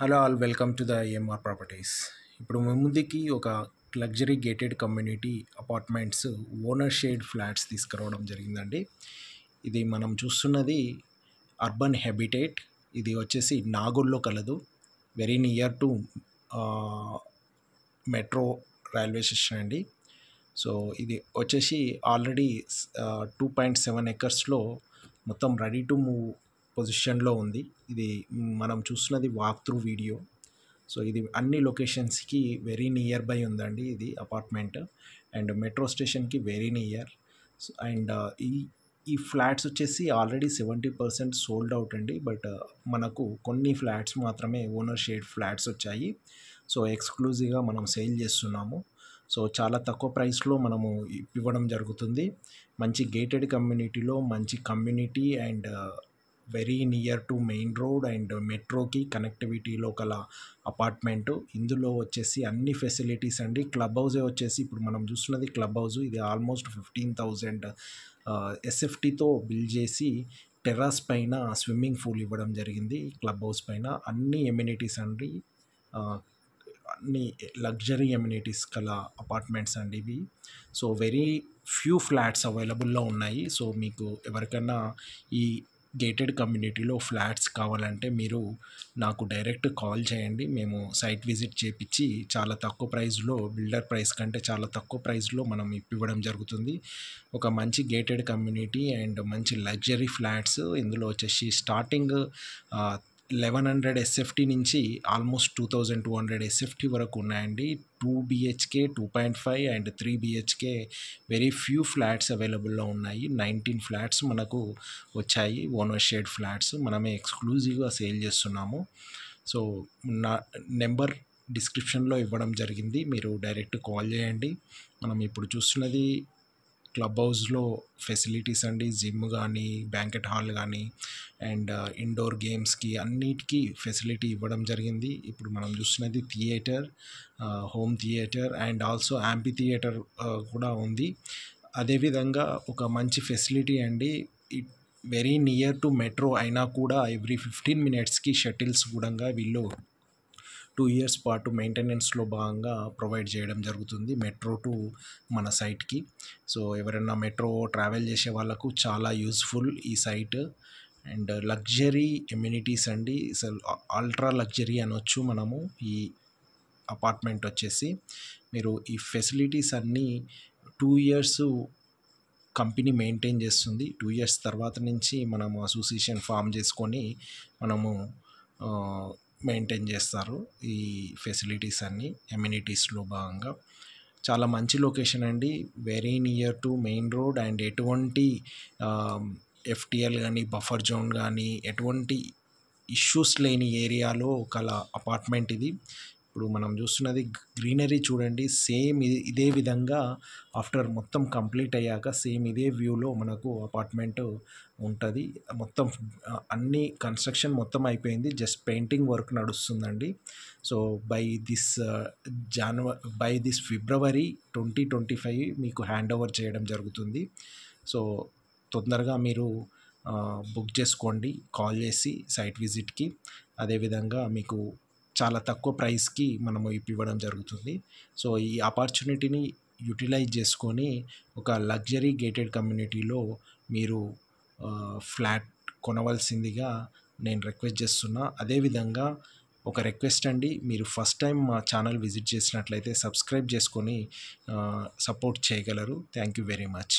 Hello all welcome to the AMR properties. ఇప్పుడు మీ ముందుకి ఒక luxury gated community apartments owner shade flats తీసుకురావడం జరిగిందండి. ఇది మనం చూస్తున్నది అర్బన్ హ్యాబిటేట్. ఇది వచ్చేసి నాగోల్లో కలదు. Very near to metro railway station అండి. సో ఇది వచ్చేసి ఆల్రెడీ 2.7 ఎకర్స్లో మొత్తం రెడీ టు మూవ్ పొజిషన్లో ఉంది. ఇది మనం చూస్తున్నది వాక్ త్రూ వీడియో. సో ఇది అన్ని లొకేషన్స్కి వెరీ నియర్ బై ఉందండి ఇది అపార్ట్మెంట్. అండ్ మెట్రో స్టేషన్కి వెరీ నియర్. అండ్ ఈ ఈ ఫ్లాట్స్ వచ్చేసి ఆల్రెడీ 70% సోల్డ్ అవుట్ అండి. బట్ మనకు కొన్ని ఫ్లాట్స్ మాత్రమే ఓనర్ షేడ్ ఫ్లాట్స్ వచ్చాయి. సో ఎక్స్క్లూజివ్గా మనం సేల్ చేస్తున్నాము. సో చాలా తక్కువ ప్రైస్లో మనము ఇవ్వడం జరుగుతుంది. మంచి గేటెడ్ కమ్యూనిటీలో మంచి community and very near to main road and మెట్రోకి కనెక్టివిటీలో గల అపార్ట్మెంటు. ఇందులో వచ్చేసి అన్ని ఫెసిలిటీస్ అండి. క్లబ్ హౌసే వచ్చేసి ఇప్పుడు మనం చూస్తున్నది క్లబ్ హౌస్. ఇది ఆల్మోస్ట్ 15,000 ఎస్ఎఫ్టీతో బిల్డ్ చేసి టెర్రస్ పైన స్విమ్మింగ్ పూల్ ఇవ్వడం జరిగింది. క్లబ్ హౌస్ పైన అన్ని ఎమ్యూనిటీస్ అండి, అన్ని లగ్జరీ ఎమ్యూనిటీస్ గల అపార్ట్మెంట్స్ అండి ఇవి. సో వెరీ ఫ్యూ ఫ్లాట్స్ అవైలబుల్లో ఉన్నాయి. సో మీకు ఎవరికైనా ఈ గేటెడ్ కమ్యూనిటీలో ఫ్లాట్స్ కావాలంటే మీరు నాకు డైరెక్ట్ కాల్ చేయండి. మేము సైట్ విజిట్ చేపించి చాలా తక్కువ ప్రైస్లో, బిల్డర్ ప్రైస్ కంటే చాలా తక్కువ ప్రైస్లో మనం ఇవ్వడం జరుగుతుంది. ఒక మంచి గేటెడ్ కమ్యూనిటీ అండ్ మంచి లగ్జరీ ఫ్లాట్స్. ఇందులో వచ్చేసి స్టార్టింగ్ 1100 ఎస్ఎఫ్టీ నుంచి ఆల్మోస్ట్ 2200 ఎస్ఎఫ్టీ వరకు ఉన్నాయండి. 2 BHK, 2.5 and 3 BHK very few flats అవైలబుల్లో ఉన్నాయి. 19 ఫ్లాట్స్ మనకు వచ్చాయి, ఓనర్ షేడ్ ఫ్లాట్స్. మనమే ఎక్స్క్లూజివ్గా సేల్ చేస్తున్నాము. సో నా నెంబర్ డిస్క్రిప్షన్లో ఇవ్వడం జరిగింది, మీరు డైరెక్ట్ కాల్ చేయండి. మనం ఇప్పుడు చూస్తున్నది క్లబ్ హౌస్లో ఫెసిలిటీస్ అండి. జిమ్ కానీ, బ్యాంకెట్ హాల్ కానీ అండ్ ఇండోర్ గేమ్స్కి అన్నిటికీ ఫెసిలిటీ ఇవ్వడం జరిగింది. ఇప్పుడు మనం చూస్తున్నది theatre, home theatre and also amphitheatre కూడా ఉంది. అదేవిధంగా ఒక మంచి ఫెసిలిటీ అండి. వెరీ నియర్ టు మెట్రో అయినా కూడా ఎవ్రీ 15 మినిట్స్కి షటిల్స్ కూడా వీళ్ళు 2 ఇయర్స్ పాటు మెయింటెనెన్స్లో భాగంగా ప్రొవైడ్ చేయడం జరుగుతుంది మెట్రో టు మన సైట్కి. సో ఎవరైనా మెట్రో ట్రావెల్ చేసే వాళ్ళకు చాలా యూస్ఫుల్ ఈ సైట్. అండ్ లగ్జరీ ఎమ్యూనిటీస్ అండి, అసలు అల్ట్రా లగ్జరీ అనొచ్చు మనము. ఈ అపార్ట్మెంట్ వచ్చేసి మీరు ఈ ఫెసిలిటీస్ అన్నీ 2 ఇయర్స్ కంపెనీ మెయింటైన్ చేస్తుంది. 2 ఇయర్స్ తర్వాత నుంచి మనము అసోసియేషన్ ఫామ్ చేసుకొని మనము మెయింటైన్ చేస్తారు ఈ ఫెసిలిటీస్ అన్నీ ఎమ్యూనిటీస్లో భాగంగా. చాలా మంచి లొకేషన్ అండి, very near to main road and ఎటువంటి ఎఫ్టిఎల్ కానీ, బఫర్ జోన్ కానీ, ఎటువంటి ఇష్యూస్ లేని ఏరియాలో కల అపార్ట్మెంట్ ఇది. ఇప్పుడు మనం చూస్తున్నది గ్రీనరీ చూడండి. సేమ్ ఇదే విధంగా ఆఫ్టర్ మొత్తం కంప్లీట్ అయ్యాక సేమ్ ఇదే వ్యూలో మనకు అపార్ట్మెంట్ ఉంటుంది. మొత్తం అన్ని కన్స్ట్రక్షన్ మొత్తం అయిపోయింది, జస్ట్ పెయింటింగ్ వర్క్ నడుస్తుందండి. సో బై దిస్ ఫిబ్రవరి 2025 మీకు హ్యాండ్ ఓవర్ చేయడం జరుగుతుంది. సో తొందరగా మీరు బుక్ చేసుకోండి కాల్ చేసి సైట్ విజిట్కి. అదేవిధంగా మీకు చాలా తక్కువ ప్రైస్కి మనము ఇవ్వడం జరుగుతుంది. సో ఈ ఆపర్చునిటీని యూటిలైజ్ చేసుకొని ఒక లగ్జరీ గేటెడ్ కమ్యూనిటీలో మీరు ఫ్లాట్ కొనవలసిందిగా నేను రిక్వెస్ట్ చేస్తున్నా. అదేవిధంగా ఒక రిక్వెస్ట్ అండి, మీరు ఫస్ట్ టైం మా ఛానల్ విజిట్ చేసినట్లయితే సబ్స్క్రైబ్ చేసుకొని సపోర్ట్ చేయగలరు. Thank you very much.